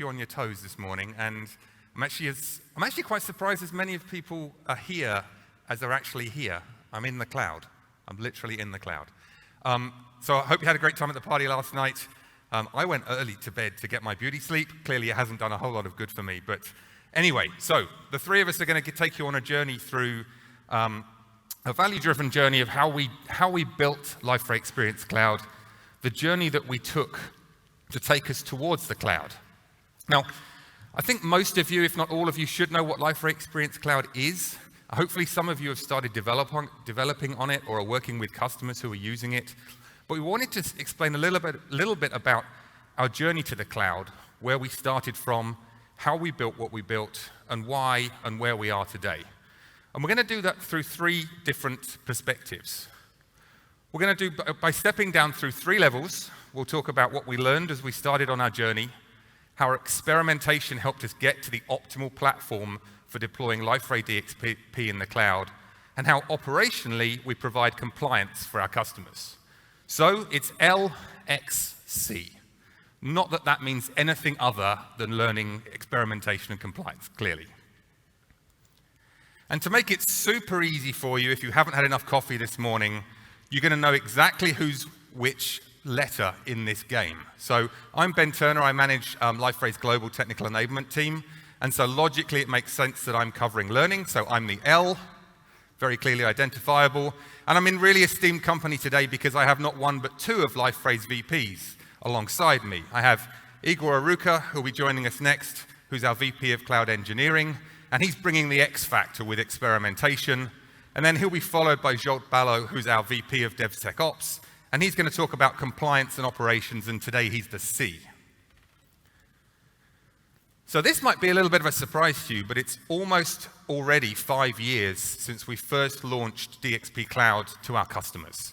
you on your toes this morning, and I'm actually quite surprised as many of people are here as are actually here. I'm in the cloud. I'm literally in the cloud. So I hope you had a great time at the party last night. I went early to bed to get my beauty sleep. Clearly, it hasn't done a whole lot of good for me. But anyway, so the three of us are going to take you on a journey through a value-driven journey of how we built Liferay Experience Cloud, the journey that we took to take us towards the cloud. Now, I think most of you, if not all of you, should know what Liferay Experience Cloud is. Hopefully, some of you have started developing on it or are working with customers who are using it. But we wanted to explain a little bit about our journey to the cloud, where we started from, how we built what we built, and why and where we are today. And we're going to do that through three different perspectives. We're going to do, by stepping down through three levels, we'll talk about what we learned as we started on our journey, how our experimentation helped us get to the optimal platform for deploying Liferay DXP in the cloud, and how operationally we provide compliance for our customers. So it's LXC. Not that that means anything other than learning, experimentation, and compliance, clearly. And to make it super easy for you, if you haven't had enough coffee this morning, you're going to know exactly who's which letter in this game. So I'm Ben Turner. I manage Liferay's global technical enablement team. And so logically, it makes sense that I'm covering learning. So I'm the L, very clearly identifiable. And I'm in really esteemed company today because I have not one but two of Liferay's VPs alongside me. I have Igor Arouca, who will be joining us next, who's our VP of Cloud Engineering. And he's bringing the X factor with experimentation. And then he'll be followed by Zsolt, who's our VP of DevSecOps. And he's going to talk about compliance and operations. And today he's the C. So this might be a little bit of a surprise to you, but it's almost already 5 years since we first launched DXP Cloud to our customers.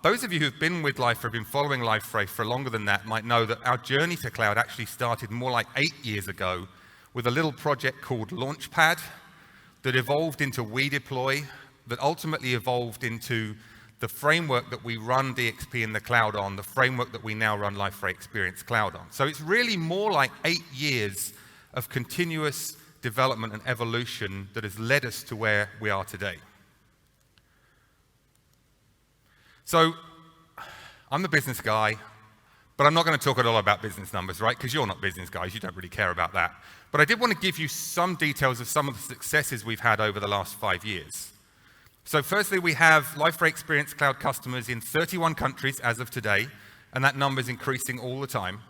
Those of you who've been with Liferay, been following Liferay for longer than that, might know that our journey to cloud actually started more like 8 years ago with a little project called Launchpad that evolved into WeDeploy, that ultimately evolved into the framework that we run DXP in the cloud on, the framework that we now run Liferay Experience Cloud on. So it's really more like 8 years of continuous development and evolution that has led us to where we are today. So I'm the business guy, but I'm not going to talk at all about business numbers, right? Because you're not business guys, you don't really care about that. But I did want to give you some details of some of the successes we've had over the last 5 years. So firstly, we have Liferay Experience Cloud customers in 31 countries as of today, and that number is increasing all the time.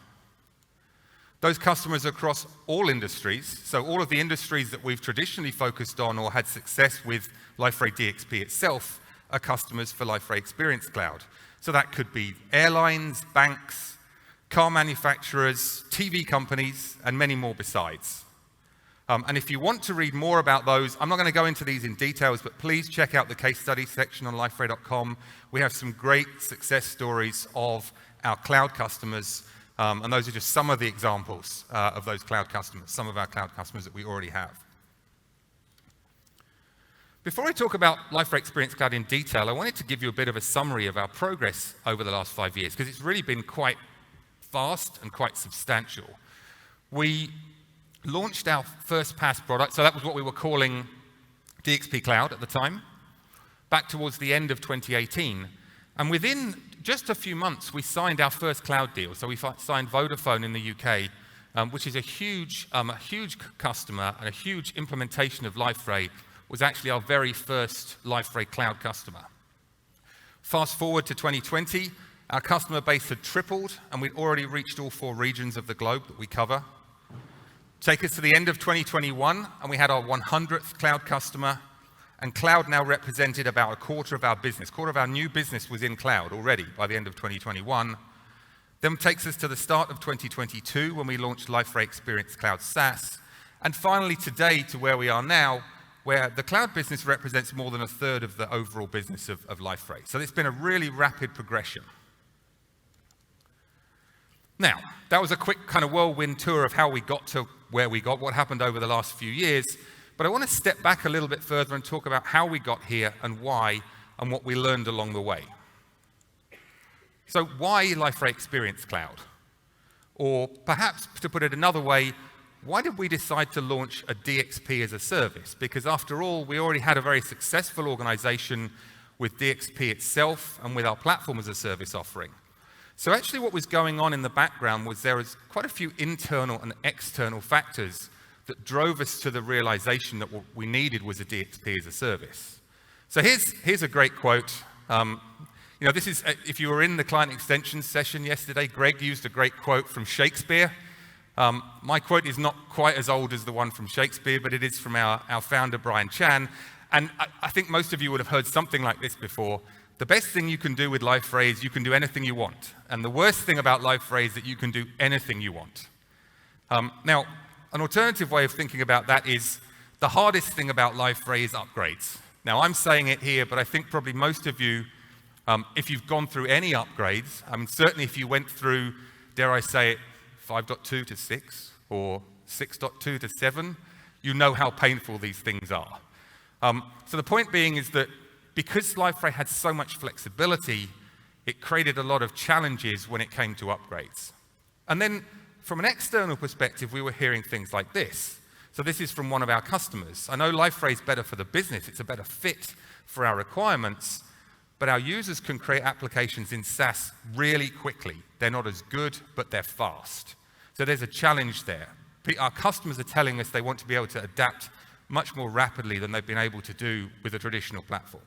Those customers are across all industries, so all of the industries that we've traditionally focused on or had success with Liferay DXP itself are customers for Liferay Experience Cloud. So that could be airlines, banks, car manufacturers, TV companies, and many more besides. And if you want to read more about those, I'm not going to go into these in details, but please check out the case study section on liferay.com. We have some great success stories of our cloud customers, and those are just some of the examples of those cloud customers, some of our cloud customers that we already have. Before I talk about Liferay Experience Cloud in detail, I wanted to give you a bit of a summary of our progress over the last 5 years, because it's really been quite fast and quite substantial. We launched our first PaaS product, so that was what we were calling DXP Cloud at the time, back towards the end of 2018. And within just a few months, we signed our first cloud deal. So we signed Vodafone in the UK, which is a huge customer and a huge implementation of Liferay, was actually our very first Liferay Cloud customer. Fast forward to 2020, our customer base had tripled, and we'd already reached all 4 regions of the globe that we cover. Take us to the end of 2021, and we had our 100th cloud customer, and cloud now represented about a quarter of our business. Quarter of our new business was in cloud already by the end of 2021. Then takes us to the start of 2022, when we launched Liferay Experience Cloud SaaS, and finally today to where we are now, where the cloud business represents more than a third of the overall business of Liferay. So it's been a really rapid progression. Now, that was a quick kind of whirlwind tour of how we got to where we got, what happened over the last few years. But I want to step back a little bit further and talk about how we got here and why and what we learned along the way. So why Liferay Experience Cloud? Or perhaps, to put it another way, why did we decide to launch a DXP as a service? Because after all, we already had a very successful organization with DXP itself and with our platform as a service offering. So actually what was going on in the background was there was quite a few internal and external factors that drove us to the realization that what we needed was a DXP as a service. So here's a great quote. This is, if you were in the client extension session yesterday, Greg used a great quote from Shakespeare. My quote is not quite as old as the one from Shakespeare, but it is from our founder, Brian Chan. And I think most of you would have heard something like this before. The best thing you can do with Liferay is you can do anything you want. And the worst thing about Liferay is that you can do anything you want. Now, an alternative way of thinking about that is the hardest thing about Liferay is upgrades. Now, I'm saying it here, but I think probably most of you, if you've gone through any upgrades, I mean, certainly if you went through, dare I say it, 5.2 to 6 or 6.2 to 7, you know how painful these things are. So the point being is that because Liferay had so much flexibility, it created a lot of challenges when it came to upgrades. And then from an external perspective, we were hearing things like this. So this is from one of our customers. I know Liferay is better for the business, it's a better fit for our requirements, but our users can create applications in SaaS really quickly. They're not as good, but they're fast. So there's a challenge there. Our customers are telling us they want to be able to adapt much more rapidly than they've been able to do with a traditional platform.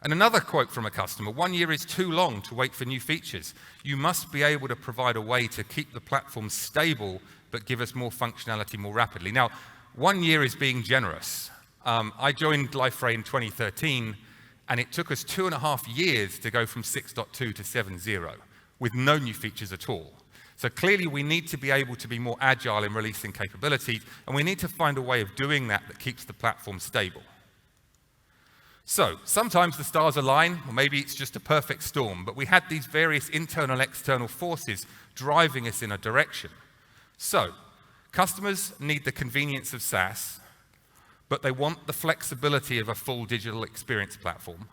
And another quote from a customer, 1 year is too long to wait for new features. You must be able to provide a way to keep the platform stable, but give us more functionality more rapidly. Now, 1 year is being generous. I joined Liferay in 2013, and it took us 2.5 years to go from 6.2 to 7.0 with no new features at all. So clearly we need to be able to be more agile in releasing capabilities, and we need to find a way of doing that that keeps the platform stable. So sometimes the stars align, or maybe it's just a perfect storm, but we had these various internal, external forces driving us in a direction. So customers need the convenience of SaaS, but they want the flexibility of a full digital experience platform.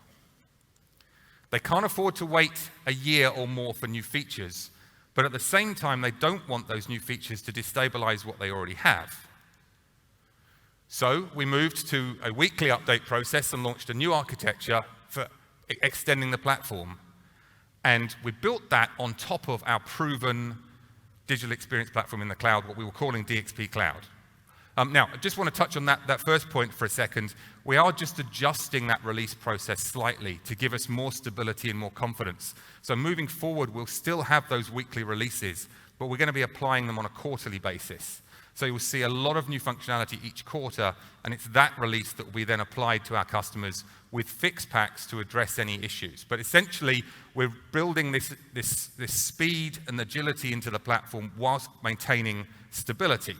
They can't afford to wait a year or more for new features, but at the same time, they don't want those new features to destabilize what they already have. So we moved to a weekly update process and launched a new architecture for extending the platform. And we built that on top of our proven digital experience platform in the cloud, what we were calling DXP Cloud. Now, I just want to touch on that first point for a second. We are just adjusting that release process slightly to give us more stability and more confidence. So moving forward, we'll still have those weekly releases, but we're going to be applying them on a quarterly basis. So you'll see a lot of new functionality each quarter, and it's that release that will be then applied to our customers with fix packs to address any issues. But essentially, we're building this speed and agility into the platform whilst maintaining stability.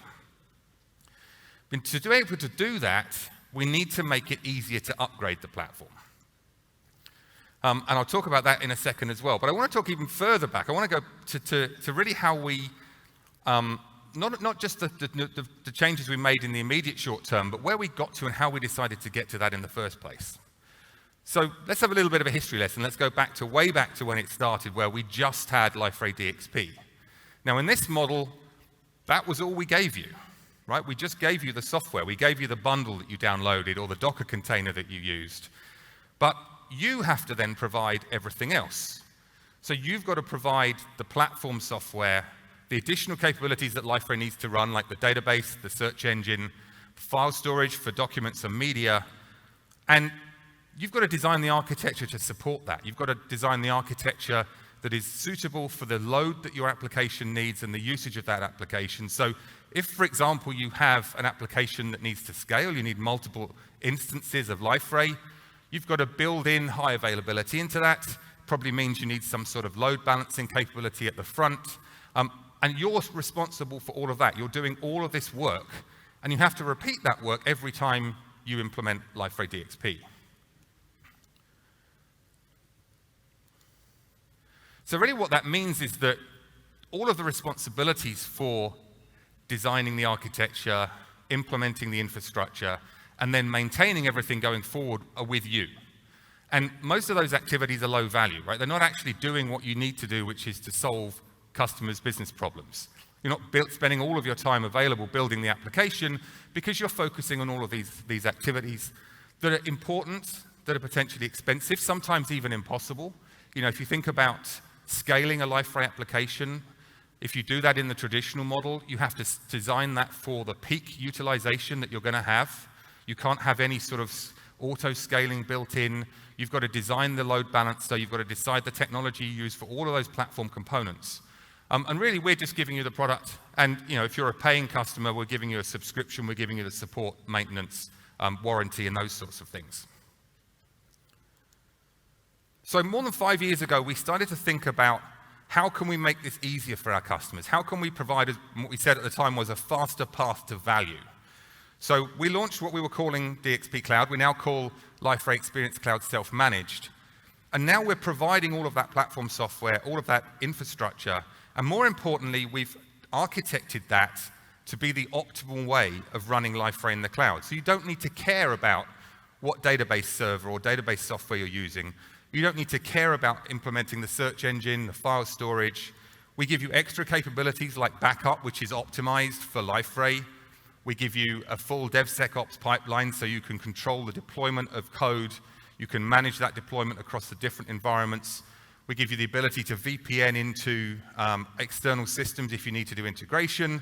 But to be able to do that, we need to make it easier to upgrade the platform. And I'll talk about that in a second as well. But I want to talk even further back. I want to go to really how we, not just the changes we made in the immediate short term, but where we got to and how we decided to get to that in the first place. So let's have a little bit of a history lesson. Let's go back to way back to when it started, where we just had Liferay DXP. Now in this model, that was all we gave you. Right? We just gave you the software. We gave you the bundle that you downloaded or the Docker container that you used. But you have to then provide everything else. So you've got to provide the platform software, the additional capabilities that Liferay needs to run, like the database, the search engine, file storage for documents and media. And you've got to design the architecture to support that. You've got to design the architecture that is suitable for the load that your application needs and the usage of that application. So if, for example, you have an application that needs to scale, you need multiple instances of Liferay, you've got to build in high availability into that. Probably means you need some sort of load balancing capability at the front. And you're responsible for all of that. You're doing all of this work, and you have to repeat that work every time you implement Liferay DXP. So really what that means is that all of the responsibilities for designing the architecture, implementing the infrastructure, and then maintaining everything going forward are with you. And most of those activities are low value, right? They're not actually doing what you need to do, which is to solve customers' business problems. You're not spending all of your time available building the application because you're focusing on all of these activities that are important, that are potentially expensive, sometimes even impossible. You know, if you think about scaling a Liferay application, if you do that in the traditional model, you have to design that for the peak utilization that you're going to have. You can't have any sort of auto-scaling built in. You've got to design the load balancer. You've got to decide the technology you use for all of those platform components. And really, we're just giving you the product. And you know, if you're a paying customer, we're giving you a subscription. We're giving you the support, maintenance, warranty, and those sorts of things. So more than 5 years ago, we started to think about how can we make this easier for our customers? How can we provide what we said at the time was a faster path to value? So we launched what we were calling DXP Cloud. We now call Liferay Experience Cloud Self-Managed. And now we're providing all of that platform software, all of that infrastructure, and more importantly, we've architected that to be the optimal way of running Liferay in the cloud. So you don't need to care about what database server or database software you're using. You don't need to care about implementing the search engine, the file storage. We give you extra capabilities like backup, which is optimized for Liferay. We give you a full DevSecOps pipeline so you can control the deployment of code. You can manage that deployment across the different environments. We give you the ability to VPN into external systems if you need to do integration.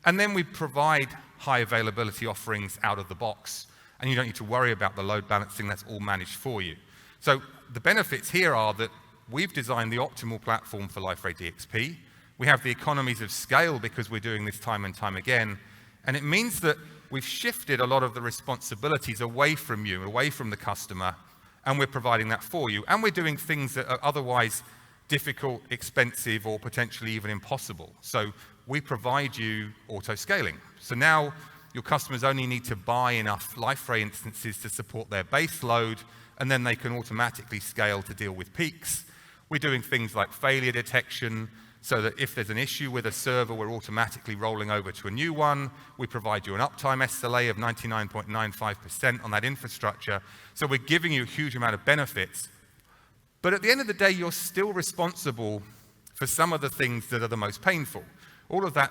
And then we provide high availability offerings out of the box. And you don't need to worry about the load balancing. That's all managed for you. So the benefits here are that we've designed the optimal platform for Liferay DXP. We have the economies of scale because we're doing this time and time again. And it means that we've shifted a lot of the responsibilities away from you, away from the customer, and we're providing that for you. And we're doing things that are otherwise difficult, expensive, or potentially even impossible. So we provide you auto-scaling. So now your customers only need to buy enough Liferay instances to support their base load, and then they can automatically scale to deal with peaks. We're doing things like failure detection, so that if there's an issue with a server, we're automatically rolling over to a new one. We provide you an uptime SLA of 99.95% on that infrastructure. So we're giving you a huge amount of benefits. But at the end of the day, you're still responsible for some of the things that are the most painful. All of that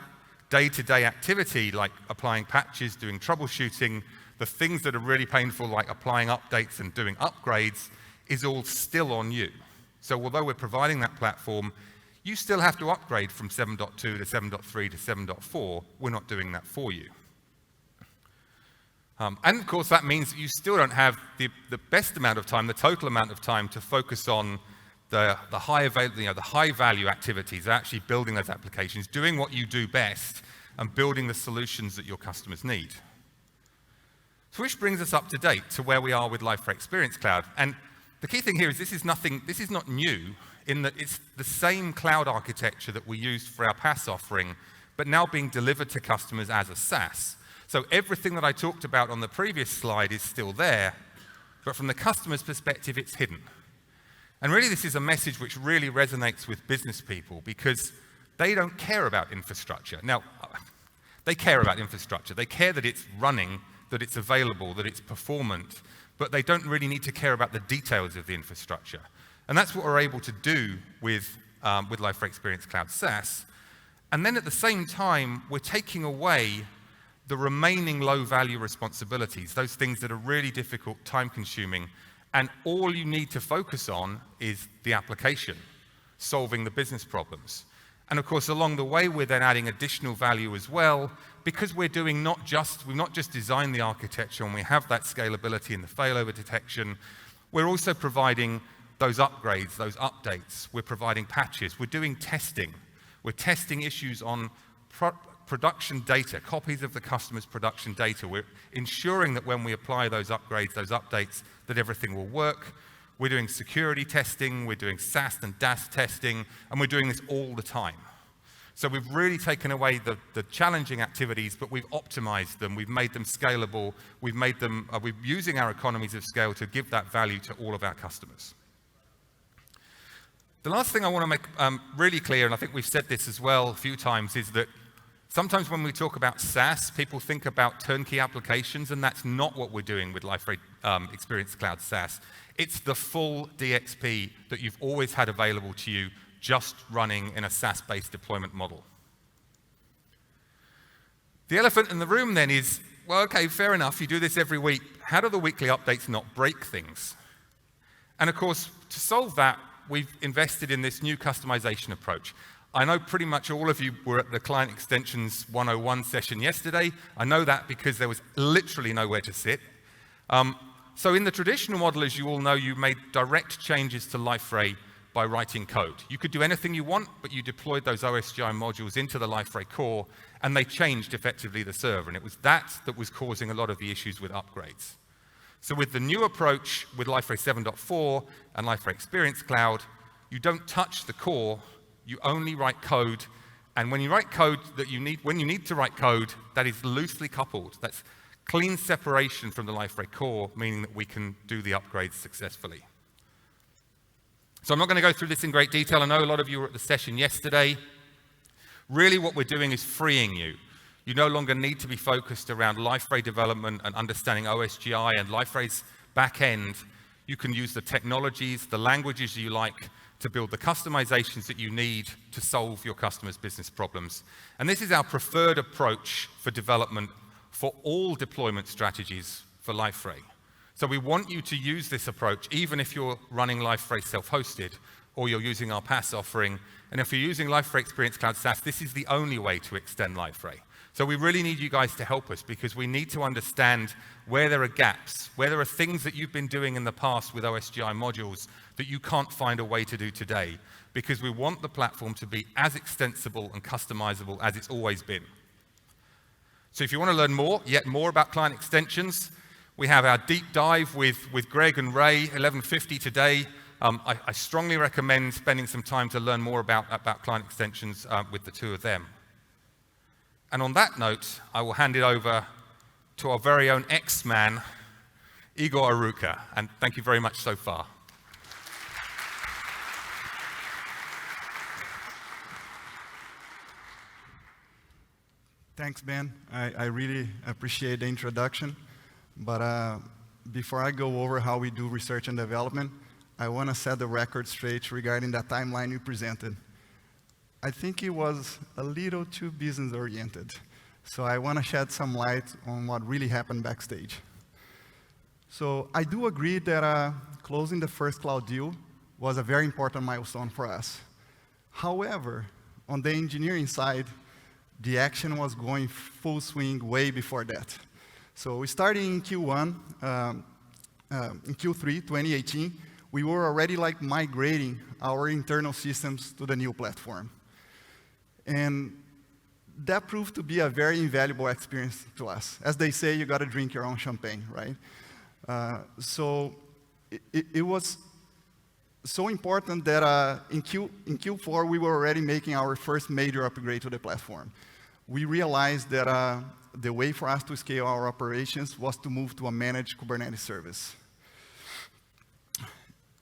day-to-day activity, like applying patches, doing troubleshooting, the things that are really painful, like applying updates and doing upgrades, is all still on you. So although we're providing that platform, you still have to upgrade from 7.2 to 7.3 to 7.4. We're not doing that for you. And of course, that means that you still don't have the best amount of time, the total amount of time to focus on the high value activities, actually building those applications, doing what you do best, and building the solutions that your customers need. So which brings us up to date to where we are with Liferay Experience Cloud. And the key thing here is this is not new, in that it's the same cloud architecture that we used for our PaaS offering, but now being delivered to customers as a SaaS. So everything that I talked about on the previous slide is still there, but from the customer's perspective, it's hidden. And really, this is a message which really resonates with business people because they don't care about infrastructure. Now, they care about infrastructure. They care that it's running, that it's available, that it's performant, but they don't really need to care about the details of the infrastructure. And that's what we're able to do with Liferay Experience Cloud SaaS. And then at the same time, we're taking away the remaining low-value responsibilities, those things that are really difficult, time-consuming, and all you need to focus on is the application, solving the business problems. And of course, along the way, we're then adding additional value as well, because we're doing we've not just designed the architecture and we have that scalability and the failover detection, we're also providing those upgrades, those updates. We're providing patches. We're doing testing. We're testing issues on production data, copies of the customer's production data. We're ensuring that when we apply those upgrades, those updates, that everything will work. We're doing security testing. We're doing SaaS and DaaS testing. And we're doing this all the time. So we've really taken away the challenging activities, but we've optimized them. We've made them scalable. We're using our economies of scale to give that value to all of our customers. The last thing I want to make really clear, and I think we've said this as well a few times, is that sometimes when we talk about SaaS, people think about turnkey applications, and that's not what we're doing with Liferay Experience Cloud SaaS. It's the full DXP that you've always had available to you just running in a SaaS-based deployment model. The elephant in the room then is, well, okay, fair enough, you do this every week. How do the weekly updates not break things? And of course, to solve that, we've invested in this new customization approach. I know pretty much all of you were at the Client Extensions 101 session yesterday. I know that because there was literally nowhere to sit. So in the traditional model, as you all know, you made direct changes to Liferay by writing code. You could do anything you want, but you deployed those OSGI modules into the Liferay core, and they changed effectively the server. And it was that was causing a lot of the issues with upgrades. So with the new approach with Liferay 7.4 and Liferay Experience Cloud, you don't touch the core, you only write code. And when you write code when you need to write code, that is loosely coupled. That's clean separation from the Liferay core, meaning that we can do the upgrades successfully. So I'm not going to go through this in great detail. I know a lot of you were at the session yesterday. Really what we're doing is freeing you. You no longer need to be focused around Liferay development and understanding OSGI and Liferay's back end. You can use the technologies, the languages you like to build the customizations that you need to solve your customers' business problems. And this is our preferred approach for development for all deployment strategies for Liferay. So we want you to use this approach, even if you're running Liferay self-hosted or you're using our PaaS offering. And if you're using Liferay Experience Cloud SaaS, this is the only way to extend Liferay. So we really need you guys to help us because we need to understand where there are gaps, where there are things that you've been doing in the past with OSGI modules that you can't find a way to do today, because we want the platform to be as extensible and customizable as it's always been. So if you want to learn yet more about client extensions, we have our deep dive with Greg and Ray, 11:50 today. I strongly recommend spending some time to learn more about client extensions with the two of them. And on that note, I will hand it over to our very own X-Man, Igor Arouca. And thank you very much so far. Thanks, Ben. I really appreciate the introduction. But before I go over how we do research and development, I want to set the record straight regarding that timeline you presented. I think it was a little too business-oriented. So I want to shed some light on what really happened backstage. So I do agree that closing the first cloud deal was a very important milestone for us. However, on the engineering side, the action was going full swing way before that. So we started in Q1, in Q3 2018, we were already migrating our internal systems to the new platform. And that proved to be a very invaluable experience to us. As they say, you got to drink your own champagne, right? So it was so important that in Q4, we were already making our first major upgrade to the platform. We realized that the way for us to scale our operations was to move to a managed Kubernetes service.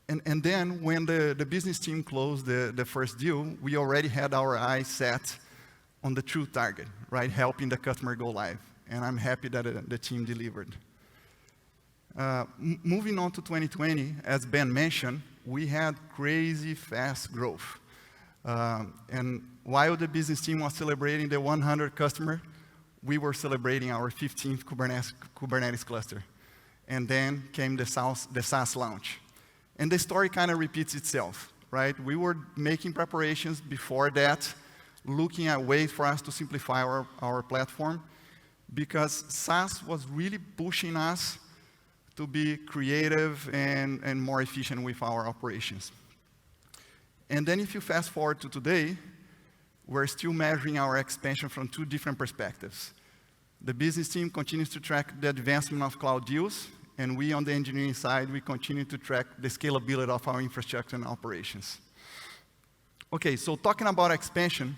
And then when the business team closed the first deal, we already had our eyes set on the true target, right? Helping the customer go live. And I'm happy that the team delivered. Moving on to 2020, as Ben mentioned, we had crazy fast growth. And while the business team was celebrating the 100 customer, we were celebrating our 15th Kubernetes cluster. And then came the SaaS launch. And the story kind of repeats itself, right? We were making preparations before that, looking at ways for us to simplify our platform, because SaaS was really pushing us to be creative and more efficient with our operations. And then if you fast forward to today, we're still measuring our expansion from two different perspectives. The business team continues to track the advancement of cloud deals, and we on the engineering side, we continue to track the scalability of our infrastructure and operations. Okay, so talking about expansion,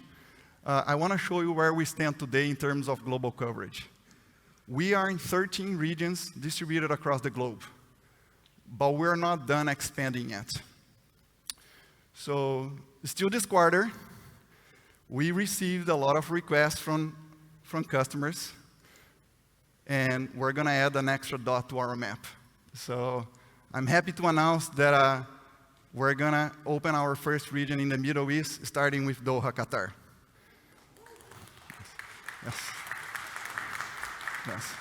I want to show you where we stand today in terms of global coverage. We are in 13 regions distributed across the globe, but we're not done expanding yet. So still this quarter, we received a lot of requests from customers, and we're going to add an extra dot to our map. So I'm happy to announce that we're going to open our first region in the Middle East, starting with Doha, Qatar. Yes. Yes.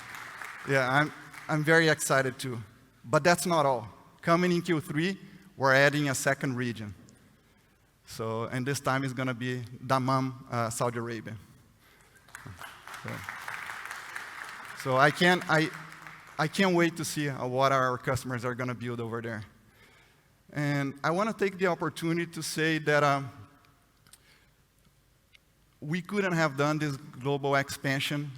Yeah, I'm very excited too. But that's not all. Coming in Q3, we're adding a second region. So, and this time it's going to be Dammam, Saudi Arabia. So I can't wait to see what our customers are going to build over there. And I want to take the opportunity to say that we couldn't have done this global expansion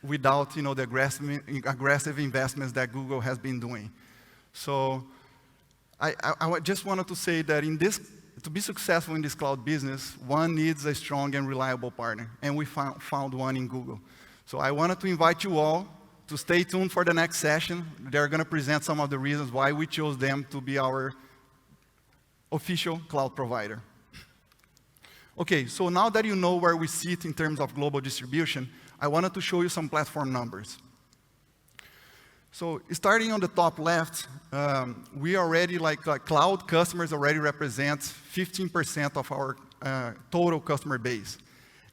without the aggressive investments that Google has been doing. So I just wanted to say that to be successful in this cloud business, one needs a strong and reliable partner, and we found one in Google. So I wanted to invite you all to stay tuned for the next session. They're going to present some of the reasons why we chose them to be our official cloud provider. Okay, so now that you know where we sit in terms of global distribution, I wanted to show you some platform numbers. So starting on the top left, we already, cloud customers already represent 15% of our total customer base.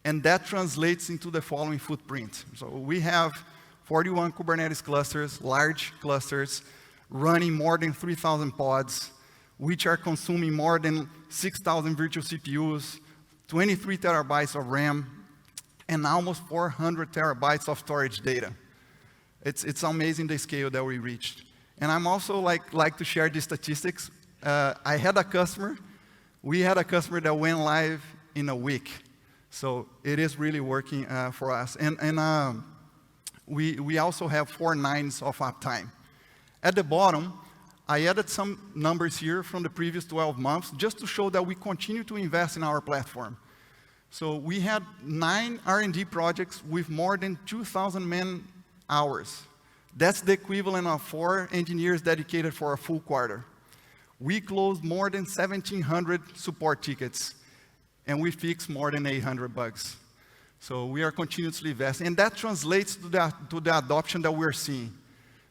And that translates into the following footprint. So we have 41 Kubernetes clusters, large clusters, running more than 3,000 pods, which are consuming more than 6,000 virtual CPUs, 23 terabytes of RAM, and almost 400 terabytes of storage data. It's amazing the scale that we reached. And I'm also like to share the statistics. We had a customer that went live in a week. So it is really working for us. And we also have 4 nines of uptime. At the bottom, I added some numbers here from the previous 12 months just to show that we continue to invest in our platform. So we had 9 R&D projects with more than 2,000 man-hours. That's the equivalent of 4 engineers dedicated for a full quarter. We closed more than 1,700 support tickets, and we fixed more than 800 bugs. So we are continuously investing, and that translates to the adoption that we're seeing.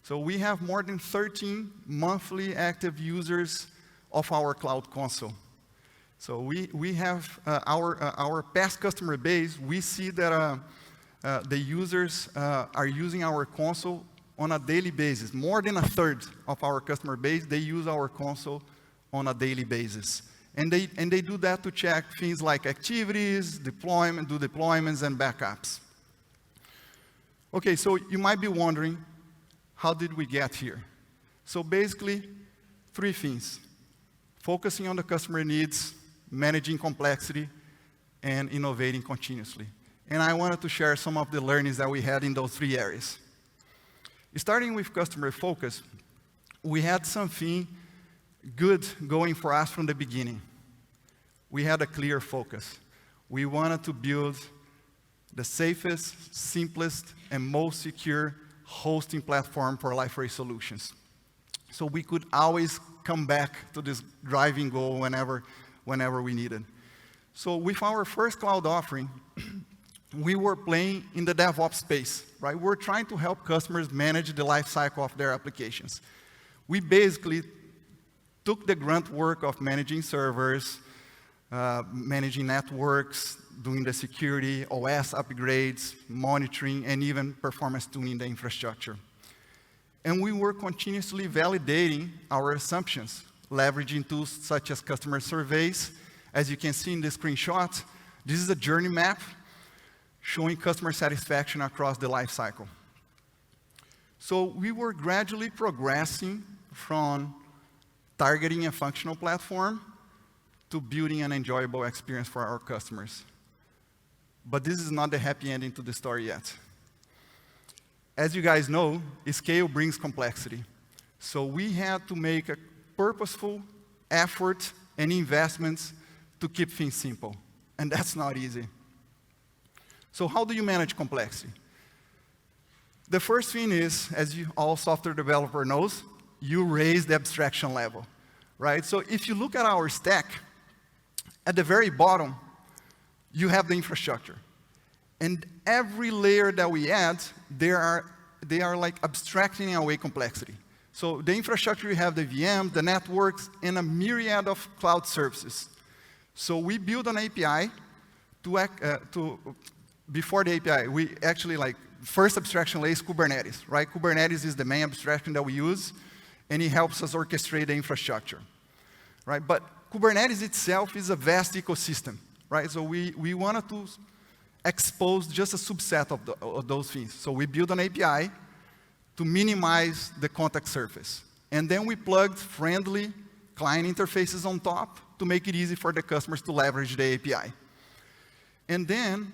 So we have more than 13 monthly active users of our cloud console. So we have our past customer base. We see that the users are using our console on a daily basis. More than a third of our customer base, they use our console on a daily basis. And they do that to check things like activities, deployments, and backups. Okay, so you might be wondering, how did we get here? So basically, 3 things. Focusing on the customer needs, managing complexity, and innovating continuously. And I wanted to share some of the learnings that we had in those 3 areas. Starting with customer focus, we had something good going for us from the beginning. We had a clear focus. We wanted to build the safest, simplest, and most secure hosting platform for Liferay solutions. So we could always come back to this driving goal whenever we needed. So with our first cloud offering, we were playing in the DevOps space, right? We're trying to help customers manage the life cycle of their applications. We basically took the grunt work of managing servers, managing networks, doing the security, OS upgrades, monitoring, and even performance tuning the infrastructure. And we were continuously validating our assumptions, leveraging tools such as customer surveys. As you can see in the screenshot, this is a journey map showing customer satisfaction across the life cycle. So we were gradually progressing from targeting a functional platform to building an enjoyable experience for our customers. But this is not the happy ending to the story yet. As you guys know, scale brings complexity. So we had to make a purposeful effort and investments to keep things simple. And that's not easy. So how do you manage complexity? The first thing is, as all software developer knows, you raise the abstraction level, right? So if you look at our stack, at the very bottom, you have the infrastructure. And every layer that we add, they are like abstracting away complexity. So the infrastructure, you have the VM, the networks, and a myriad of cloud services. So we build an API before the API, we actually first abstraction layer is Kubernetes, right? Kubernetes is the main abstraction that we use, and it helps us orchestrate the infrastructure, right? But Kubernetes itself is a vast ecosystem, right? So we wanted to expose just a subset of those things. So we build an API to minimize the contact surface. And then we plugged friendly client interfaces on top to make it easy for the customers to leverage the API. And then,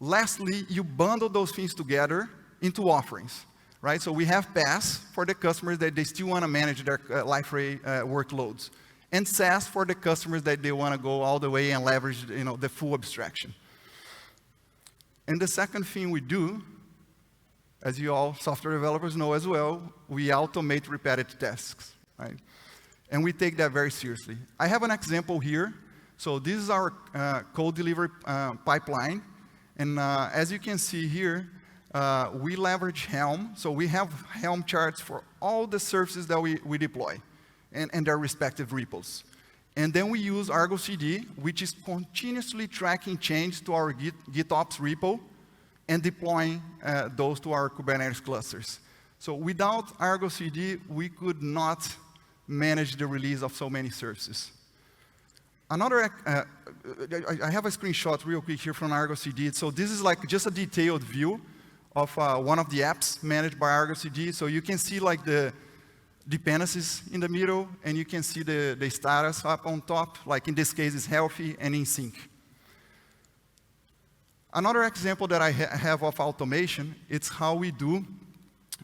lastly, you bundle those things together into offerings, right? So we have PaaS for the customers that they still want to manage their Liferay workloads, and SaaS for the customers that they want to go all the way and leverage, the full abstraction. And the second thing we do, as you all software developers know as well, we automate repetitive tasks, right? And we take that very seriously. I have an example here. So this is our code delivery pipeline. And as you can see here, we leverage Helm. So we have Helm charts for all the services that we deploy and their respective repos. And then we use Argo CD, which is continuously tracking change to our GitOps repo and deploying those to our Kubernetes clusters. So without Argo CD, we could not manage the release of so many services. Another, I have a screenshot real quick here from Argo CD. So this is just a detailed view of one of the apps managed by Argo CD. So you can see the dependencies in the middle, and you can see the status up on top. In this case, it's healthy and in sync. Another example that I have of automation, it's how we do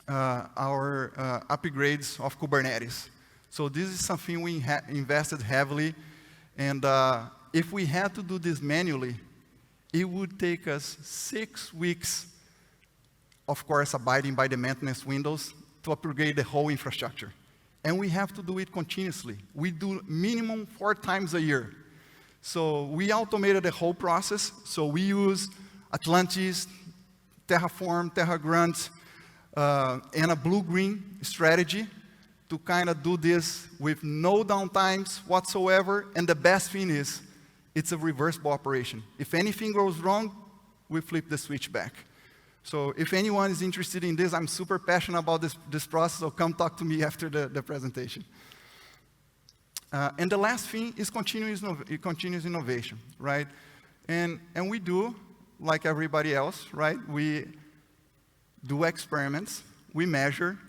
our upgrades of Kubernetes. So this is something we invested heavily, and if we had to do this manually, it would take us 6 weeks, of course, abiding by the maintenance windows, to upgrade the whole infrastructure. And we have to do it continuously. We do minimum 4 times a year. So we automated the whole process. So we use Atlantis, Terraform, TerraGrunt, and a blue-green strategy to kind of do this with no downtimes whatsoever. And the best thing is, it's a reversible operation. If anything goes wrong, we flip the switch back. So if anyone is interested in this, I'm super passionate about this process, so come talk to me after the presentation. And the last thing is continuous innovation, right? And we do, like everybody else, right? We do experiments, we measure,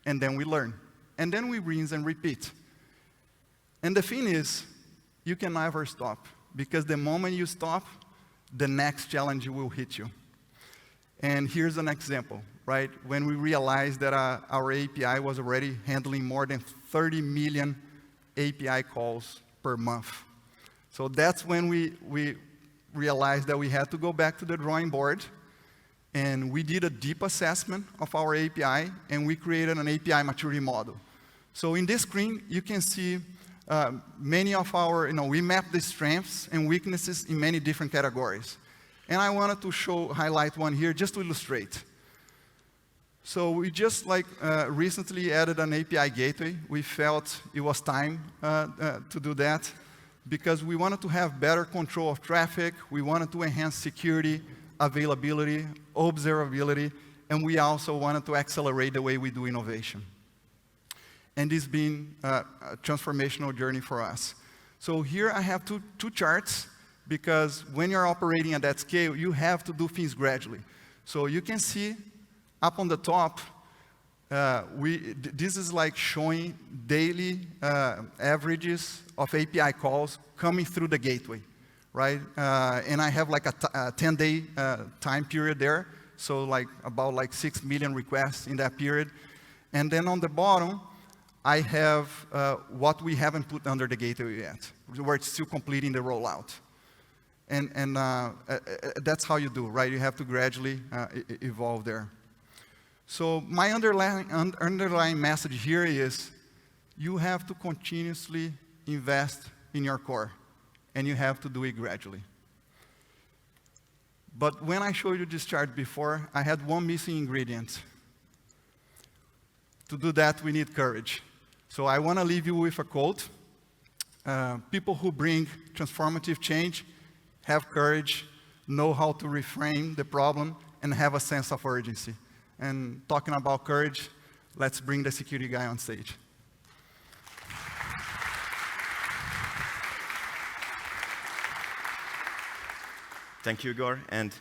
and then we learn. And then we rinse and repeat. And the thing is, you can never stop, because the moment you stop, the next challenge will hit you. And here's an example, right? When we realized that our API was already handling more than 30 million API calls per month. So that's when we realized that we had to go back to the drawing board, and we did a deep assessment of our API, and we created an API maturity model. So in this screen, you can see many of our, we map the strengths and weaknesses in many different categories. And I wanted to highlight one here just to illustrate. So we just recently added an API gateway. We felt it was time to do that because we wanted to have better control of traffic. We wanted to enhance security, availability, observability, and we also wanted to accelerate the way we do innovation. And this has been a transformational journey for us. So here I have two charts, because when you're operating at that scale, you have to do things gradually. So you can see up on the top, this is showing daily averages of API calls coming through the gateway, right? And I have a 10-day time period there, so about 6 million requests in that period. And then on the bottom, I have what we haven't put under the gateway yet, where it's still completing the rollout. And that's how you do, right? You have to gradually evolve there. So my underlying message here is you have to continuously invest in your core, and you have to do it gradually. But when I showed you this chart before, I had one missing ingredient. To do that, we need courage. So I want to leave you with a quote. People who bring transformative change have courage, know how to reframe the problem, and have a sense of urgency. And talking about courage, let's bring the security guy on stage. Thank you, Igor, and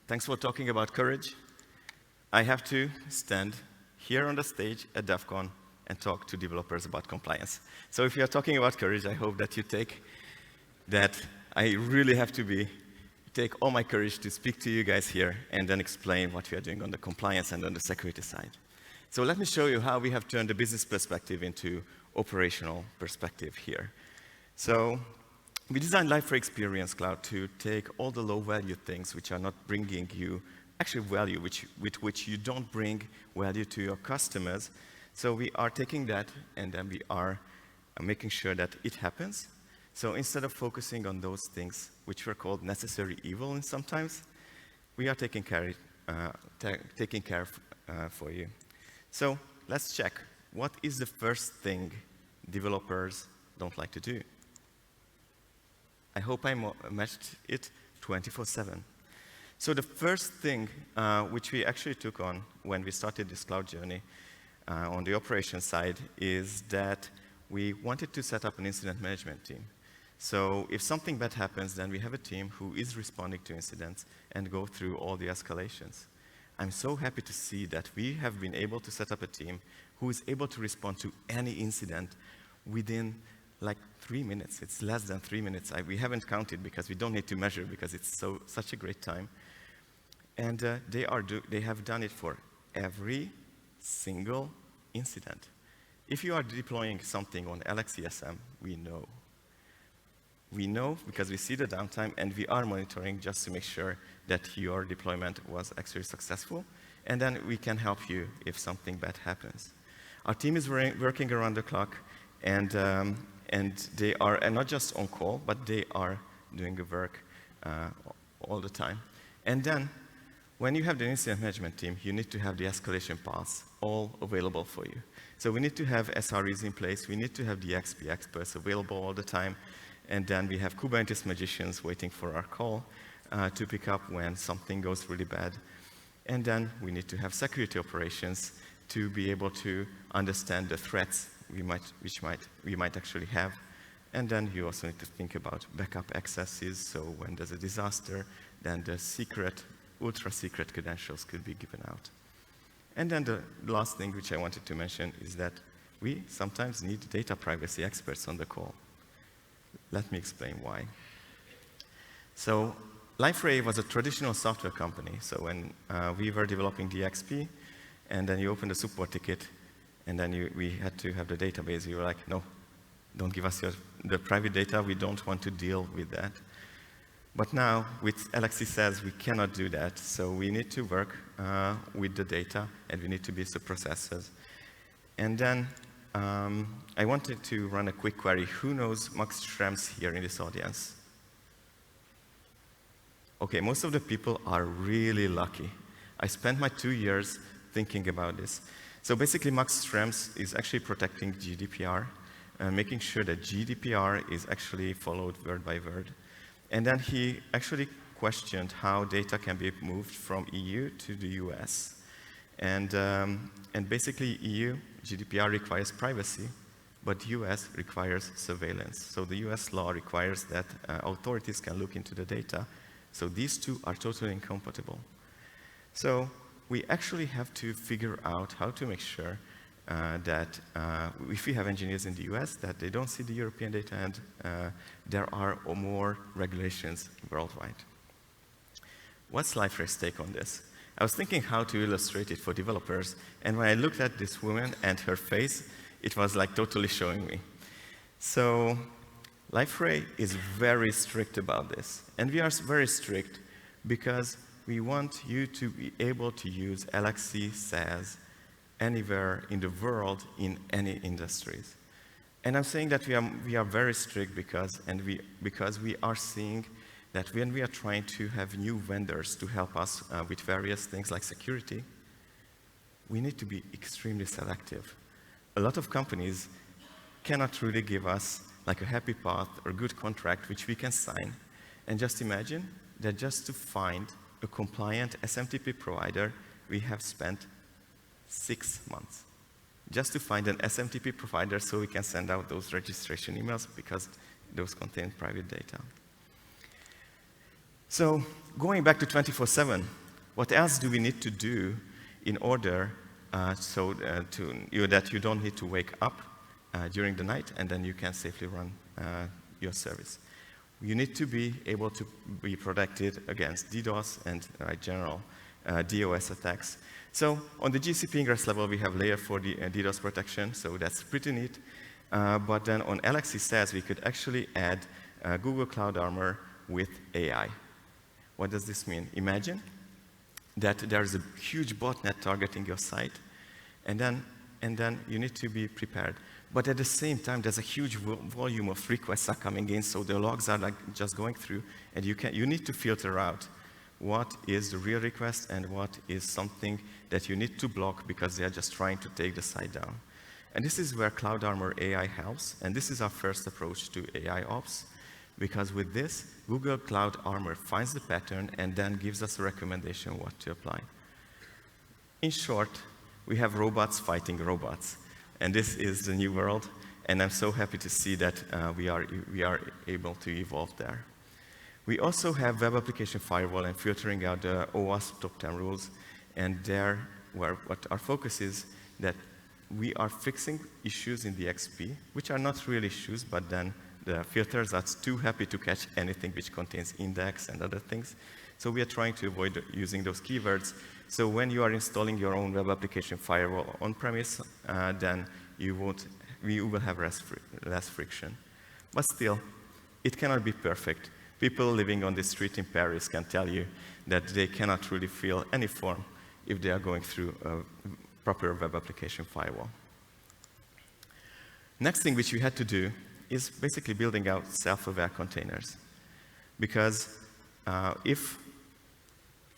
thanks for talking about courage. I have to stand here on the stage at Devcon and talk to developers about compliance. So if you're talking about courage, I hope that you take that I really have to take all my courage to speak to you guys here and then explain what we are doing on the compliance and on the security side. So let me show you how we have turned the business perspective into operational perspective here. So we designed Liferay Experience Cloud to take all the low-value things which are not bringing you actual value, with which you don't bring value to your customers. So we are taking that, and then we are making sure that it happens. So instead of focusing on those things which were called necessary evil in sometimes, we are taking care for you. So let's check. What is the first thing developers don't like to do? I hope I matched it 24/7. So the first thing which we actually took on when we started this cloud journey on the operations side is that we wanted to set up an incident management team. So if something bad happens, then we have a team who is responding to incidents and go through all the escalations. I'm so happy to see that we have been able to set up a team who is able to respond to any incident within like 3 minutes. It's less than 3 minutes. We haven't counted because we don't need to measure because it's such a great time. And they have done it for every single incident. If you are deploying something on LXCSM, we know. We know because we see the downtime and we are monitoring just to make sure that your deployment was actually successful. And then we can help you if something bad happens. Our team is working around the clock, and they are not just on call, but they are doing the work all the time. And then, when you have the incident management team, you need to have the escalation paths all available for you. So we need to have SREs in place, we need to have the XP experts available all the time, and then we have Kubernetes magicians waiting for our call to pick up when something goes really bad. And then we need to have security operations to be able to understand the threats we might actually have. And then you also need to think about backup accesses, so when there's a disaster, then the secret, ultra-secret credentials could be given out. And then the last thing which I wanted to mention is that we sometimes need data privacy experts on the call. Let me explain why. So Liferay was a traditional software company. So when we were developing the XP, and then you open the support ticket, and then we had to have the database. We were like, no, don't give us the private data. We don't want to deal with that. But now, with LXC says we cannot do that. So we need to work with the data, and we need to be the processors. And then I wanted to run a quick query. Who knows Max Schrems here in this audience? Okay, most of the people are really lucky. I spent my 2 years thinking about this. So basically, Max Schrems is actually protecting GDPR, making sure that GDPR is actually followed word by word. And then he actually questioned how data can be moved from EU to the US. And basically, EU, GDPR requires privacy, but US requires surveillance. So the US law requires that authorities can look into the data. So these two are totally incompatible. So we actually have to figure out how to make sure that if we have engineers in the US, that they don't see the European data, and there are more regulations worldwide. What's Liferay's take on this? I was thinking how to illustrate it for developers, and when I looked at this woman and her face, it was like totally showing me. So Liferay is very strict about this, and we are very strict because we want you to be able to use LXC SaaS anywhere in the world in any industries. And I'm saying that we are very strict because we are seeing that when we are trying to have new vendors to help us with various things like security, we need to be extremely selective. a lot of companies cannot really give us like a happy path or good contract which we can sign. And just imagine that just to find a compliant SMTP provider, we have spent 6 months. Just to find an SMTP provider so we can send out those registration emails because those contain private data. So going back to 24/7, what else do we need to do in order that you don't need to wake up during the night and then you can safely run your service? You need to be able to be protected against DDoS and general DOS attacks. So on the GCP ingress level, we have layer 4 DDoS protection, so that's pretty neat. But then on LXC SaaS, we could actually add Google Cloud Armor with AI. What does this mean? Imagine that there's a huge botnet targeting your site, and then you need to be prepared. But at the same time, there's a huge volume of requests are coming in, so the logs are like just going through, and you need to filter out what is the real request and what is something that you need to block because they are just trying to take the site down. And this is where Cloud Armor AI helps, and this is our first approach to AI ops, because with this, Google Cloud Armor finds the pattern and then gives us a recommendation what to apply. In short, we have robots fighting robots, and this is the new world, and I'm so happy to see that we are able to evolve there. We also have web application firewall and filtering out the OWASP top 10 rules, and what our focus is that we are fixing issues in the XP, which are not real issues, but then the filters are too happy to catch anything which contains index and other things. So we are trying to avoid using those keywords. So when you are installing your own web application firewall on-premise, then you will have less friction. But still, it cannot be perfect. People living on the street in Paris can tell you that they cannot really feel any form if they are going through a proper web application firewall. Next thing which we had to do is basically building out self-aware containers. Because if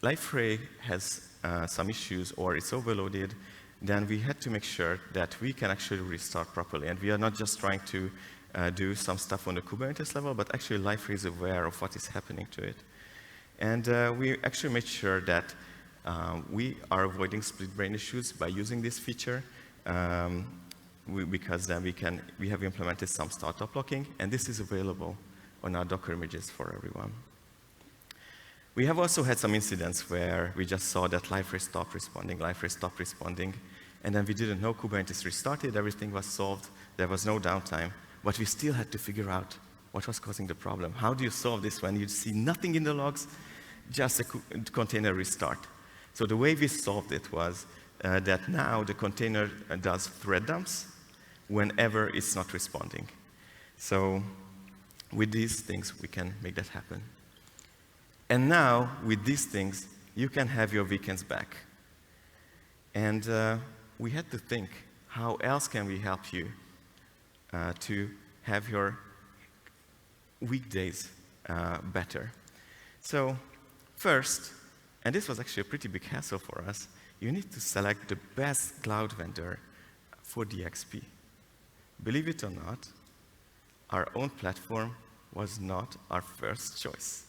Liferay has some issues or it's overloaded, then we had to make sure that we can actually restart properly. And we are not just trying to do some stuff on the Kubernetes level, but actually Liferay is aware of what is happening to it. And we actually made sure that we are avoiding split brain issues by using this feature, because then we have implemented some startup locking, and this is available on our Docker images for everyone. We have also had some incidents where we just saw that Liferay stopped responding, and then we didn't know Kubernetes restarted, everything was solved, there was no downtime, but we still had to figure out what was causing the problem. How do you solve this when you see nothing in the logs, just a container restart? So the way we solved it was that now the container does thread dumps whenever it's not responding. So with these things, we can make that happen. And now, with these things, you can have your weekends back. And we had to think, how else can we help you to have your weekdays better? So first, and this was actually a pretty big hassle for us, you need to select the best cloud vendor for DXP. Believe it or not, our own platform was not our first choice.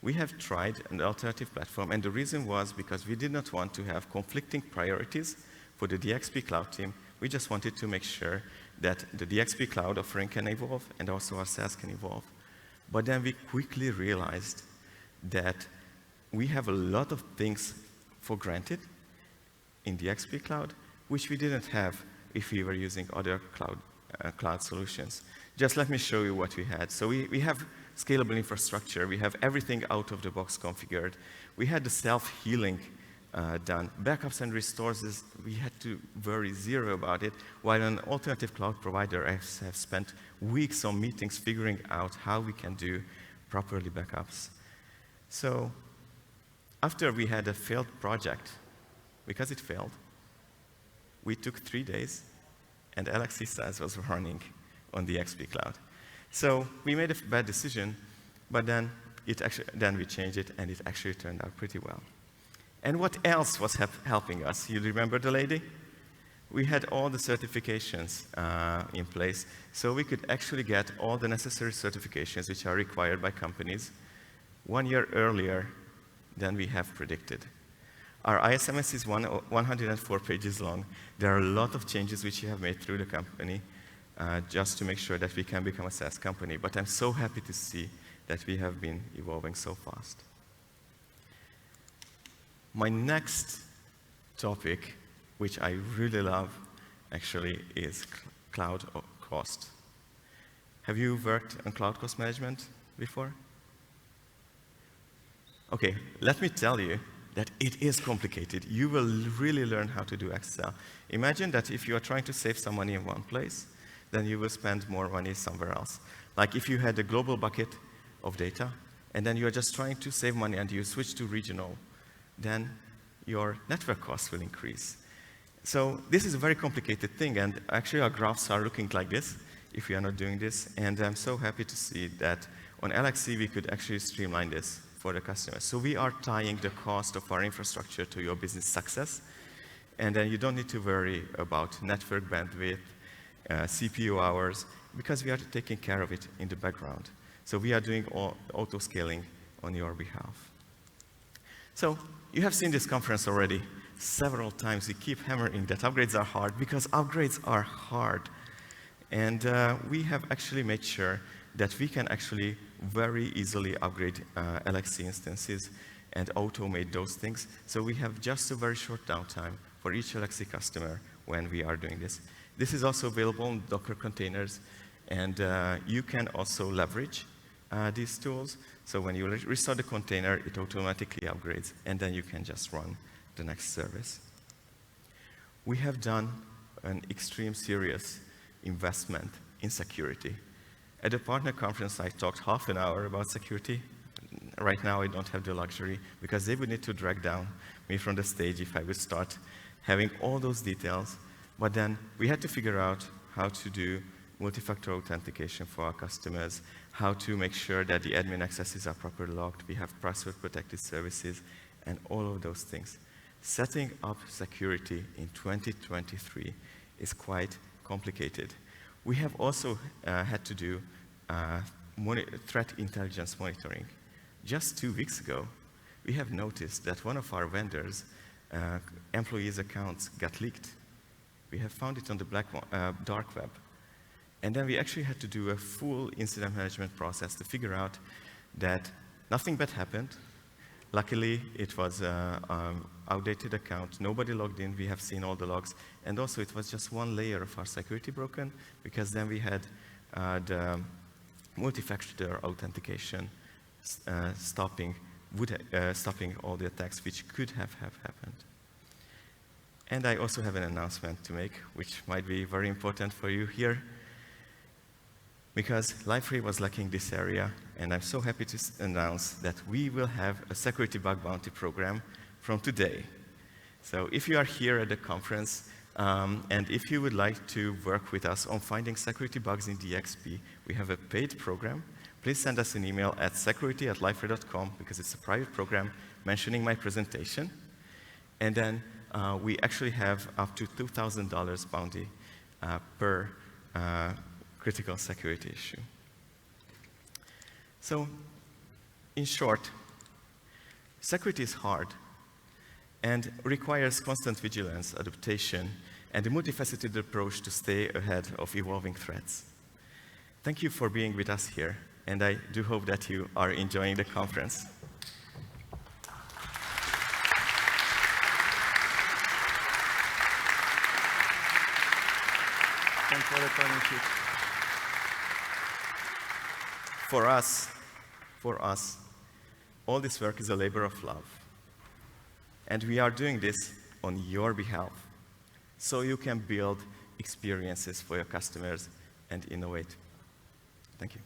We have tried an alternative platform, and the reason was because we did not want to have conflicting priorities for the DXP cloud team. We just wanted to make sure that the DXP cloud offering can evolve and also our SaaS can evolve. But then we quickly realized that we have a lot of things for granted in the DXP cloud, which we didn't have if we were using other cloud solutions. Just let me show you what we had. So we have scalable infrastructure. We have everything out of the box configured. We had the self-healing done. Backups and restores, we had to worry zero about it, while an alternative cloud provider have spent weeks on meetings figuring out how we can do properly backups. So after we had a failed project, because it failed, we took 3 days, and LXC SaaS was running on the XP cloud. So we made a bad decision, but then we changed it, and it actually turned out pretty well. And what else was helping us? You remember the lady? we had all the certifications in place, so we could actually get all the necessary certifications which are required by companies 1 year earlier than we have predicted. Our ISMS is 104 pages long. There are a lot of changes which we have made through the company just to make sure that we can become a SaaS company. But I'm so happy to see that we have been evolving so fast. My next topic, which I really love, actually, is cloud cost. Have you worked on cloud cost management before? Okay, let me tell you that it is complicated. You will really learn how to do Excel. Imagine that if you are trying to save some money in one place, then you will spend more money somewhere else. Like if you had a global bucket of data, and then you are just trying to save money and you switch to regional, then your network costs will increase. So this is a very complicated thing, and actually our graphs are looking like this if we are not doing this, and I'm so happy to see that on LXC we could actually streamline this for the customers. So we are tying the cost of our infrastructure to your business success, and then you don't need to worry about network bandwidth, CPU hours, because we are taking care of it in the background. So we are doing auto-scaling on your behalf. So you have seen this conference already several times. We keep hammering that upgrades are hard, because upgrades are hard. And we have actually made sure that we can actually very easily upgrade LXC instances and automate those things. So we have just a very short downtime for each LXC customer when we are doing this. This is also available in Docker containers, and you can also leverage these tools. So when you restore the container, it automatically upgrades, and then you can just run the next service. We have done an extreme serious investment in security. At the partner conference, I talked half an hour about security. Right now, I don't have the luxury, because they would need to drag down me from the stage if I would start having all those details. But then we had to figure out how to do multi-factor authentication for our customers, how to make sure that the admin accesses are properly logged, we have password-protected services, and all of those things. Setting up security in 2023 is quite complicated. We have also had to do threat intelligence monitoring. Just 2 weeks ago, we have noticed that one of our vendors' employees' accounts got leaked. We have found it on the dark web. And then we actually had to do a full incident management process to figure out that nothing bad happened. Luckily, it was an outdated account. Nobody logged in. We have seen all the logs. And also, it was just one layer of our security broken, because then we had the multi-factor authentication stopping all the attacks which could have happened. And I also have an announcement to make, which might be very important for you here, because Liferay was lacking this area, and I'm so happy to announce that we will have a security bug bounty program from today. So if you are here at the conference, and if you would like to work with us on finding security bugs in DXP, we have a paid program. Please send us an email at security@liferay.com, because it's a private program mentioning my presentation. And then we actually have up to $2,000 bounty per critical security issue. So, in short, security is hard and requires constant vigilance, adaptation, and a multifaceted approach to stay ahead of evolving threats. Thank you for being with us here, and I do hope that you are enjoying the conference. Thanks for the partnership. For us, all this work is a labor of love. And we are doing this on your behalf, so you can build experiences for your customers and innovate. Thank you.